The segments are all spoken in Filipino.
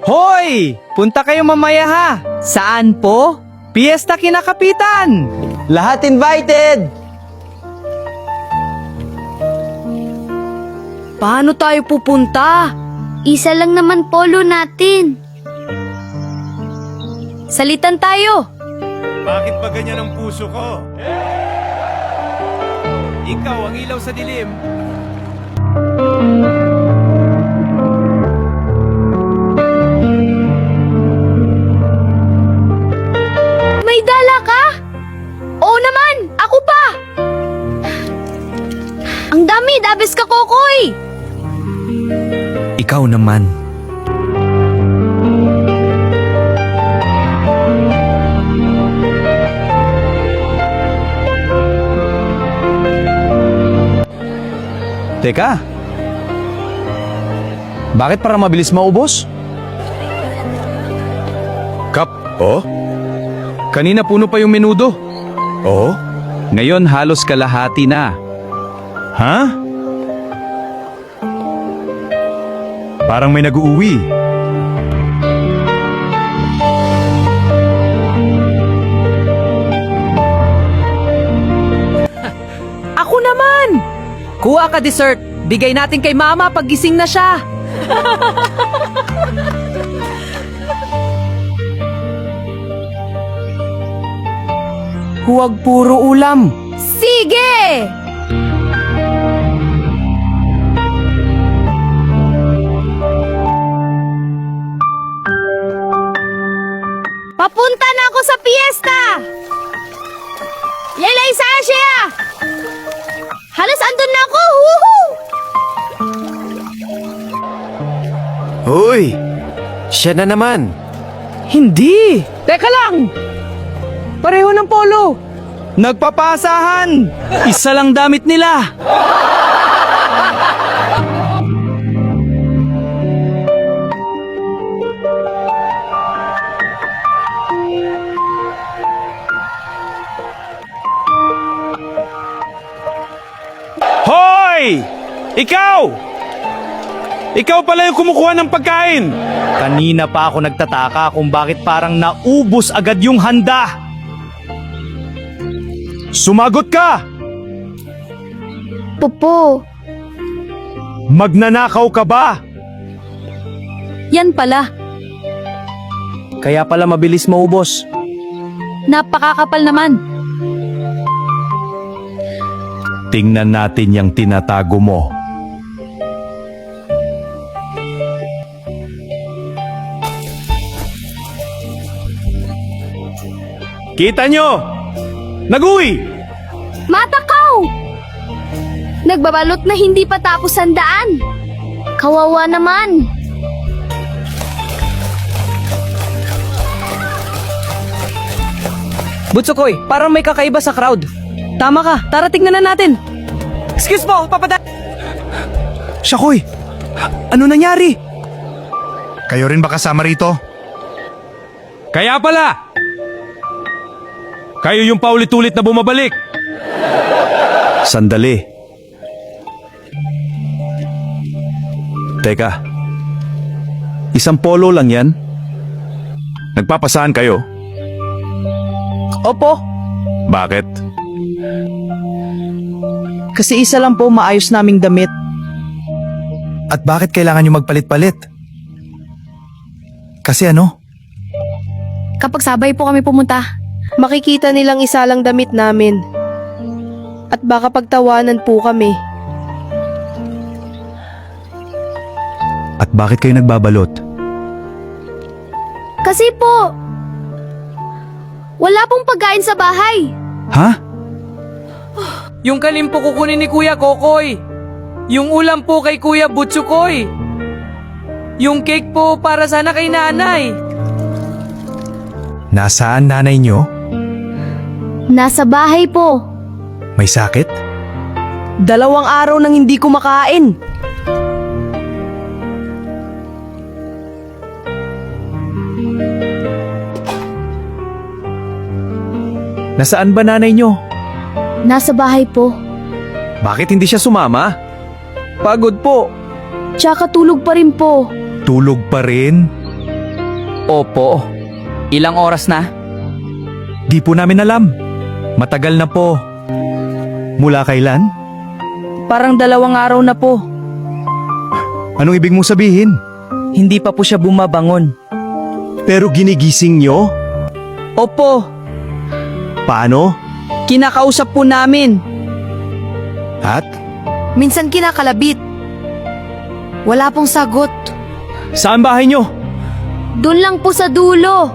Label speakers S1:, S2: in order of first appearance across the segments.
S1: Hoy! Punta kayo mamaya ha! Saan po? Piyesta kinakapitan!
S2: Lahat invited!
S3: Paano tayo pupunta?
S4: Isa lang naman polo natin.
S3: Salitan tayo.
S1: Bakit ba ganyan ang puso ko? Ikaw ang ilaw sa dilim.
S3: May dala ka? Oo naman, ako pa.
S4: Ang dami, dabis ka, Kokoy!
S1: Ikaw naman.
S2: Teka. Bakit para mabilis maubos?
S1: Kap, oh? Kanina puno pa yung menudo. Oh? Ngayon halos kalahati na. Ha? Parang may nag-uuwi.
S3: Ako naman. Kuha ka dessert. Bigay natin kay mama pag gising na siya. Huwag puro ulam. Sige!
S4: Papunta na ako sa piyesta! Yelay Sasha! Halos andun na ako! Woohoo!
S2: Hoy! Siya na naman.
S3: Hindi! Teka lang! Pareho ng polo!
S1: Nagpapasahan! Isa lang damit nila! Hoy! Ikaw! Ikaw pala yung kumukuha ng pagkain! Kanina pa ako nagtataka kung bakit parang naubos agad yung handa! Sumagot ka!
S4: Popo,
S1: Magnanakaw ka ba?
S3: Yan pala.
S2: Kaya pala mabilis maubos.
S3: Napakakapal naman.
S1: Tingnan natin yung tinatago mo. Kita nyo! Nag-uwi!
S4: matakaw! Nagbabalot na hindi pa tapos ang daan. Kawawa naman.
S3: Butsukoy, parang may kakaiba sa crowd. Tama ka, tara tignan na natin. Excuse po,
S5: Shakoy! Ano nangyari? Kayo rin ba kasama rito?
S1: Kaya pala! Kayo yung paulit-ulit na bumabalik! Sandali. Teka. Isang polo lang yan? Nagpapasahan kayo?
S3: Opo,
S1: Bakit?
S3: kasi isa lang po maayos naming damit.
S5: At bakit kailangan nyo magpalit-palit? Kasi ano?
S3: Kapag sabay po kami pumunta,
S6: Makikita nilang isa lang damit namin. At baka pagtawanan po kami.
S5: At bakit kayo nagbabalot?
S4: Kasi po, wala pong pagkain sa bahay.
S5: Ha?
S3: yung kalim po kukunin ni Kuya Kokoy. Yung ulam po kay Kuya Butsukoy. Yung cake po para sana kay nanay.
S5: Nasaan nanay nyo?
S4: Nasa bahay po.
S5: May sakit?
S3: 2 araw nang hindi kumakain.
S5: Nasaan ba nanay nyo?
S4: Nasa bahay po.
S1: Bakit hindi siya sumama?
S3: Pagod po.
S4: Tsaka tulog pa rin po.
S5: Tulog pa rin?
S3: Opo. Ilang oras na?
S1: Di po namin alam. Matagal na po. Mula kailan?
S3: Parang 2 araw na po.
S5: Anong ibig mong sabihin?
S3: Hindi pa po siya bumabangon.
S2: Pero ginigising nyo?
S3: Opo.
S2: Paano?
S3: Kinakausap po namin.
S2: At?
S6: Minsan kinakalabit. Wala pong sagot.
S1: Saan bahay nyo?
S4: Doon lang po sa dulo.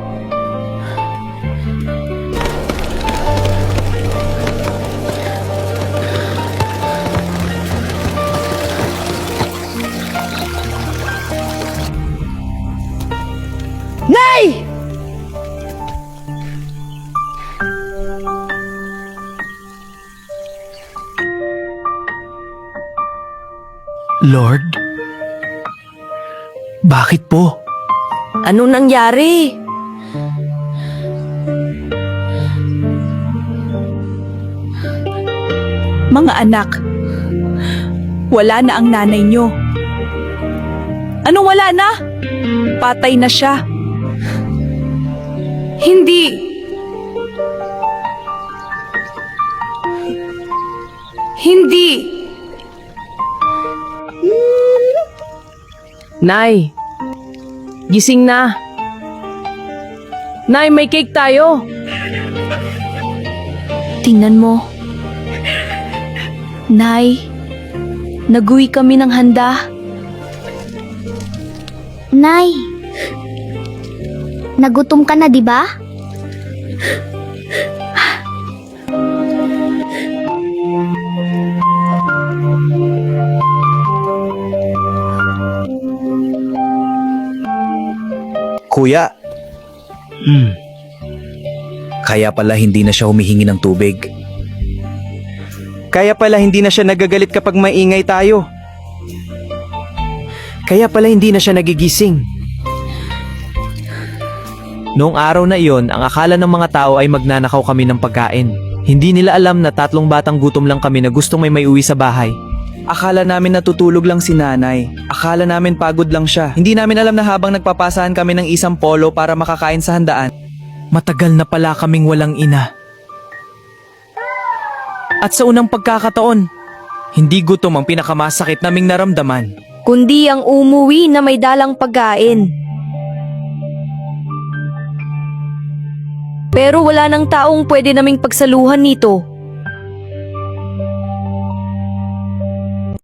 S6: Nay!
S1: Lord? Bakit po?
S6: Anong nangyari?
S7: Mga anak, wala na ang nanay nyo. Anong wala na? Patay na siya.
S6: Hindi. Hindi. Nay, gising na. Nay, may cake tayo.
S4: Tingnan mo. Nay, nag-uwi kami ng handa. Nay, nagutom ka na, di ba?
S2: Kuya, kaya pala hindi na siya humihingi ng tubig. Kaya pala hindi na siya nagagalit kapag maingay tayo. Kaya pala hindi na siya nagigising. Noong araw na iyon, ang akala ng mga tao ay magnanakaw kami ng pagkain. Hindi nila alam na 3 batang gutom lang kami na gustong may uwi sa bahay. Akala namin natutulog lang si nanay. Akala namin pagod lang siya. Hindi namin alam na habang nagpapasahan kami ng isang polo para makakain sa handaan, matagal na pala kaming walang ina. At sa unang pagkakataon, hindi gutom ang pinakamasakit naming naramdaman.
S6: Kundi ang umuwi na may dalang pagkain. Pero wala nang taong pwede naming pagsaluhan nito.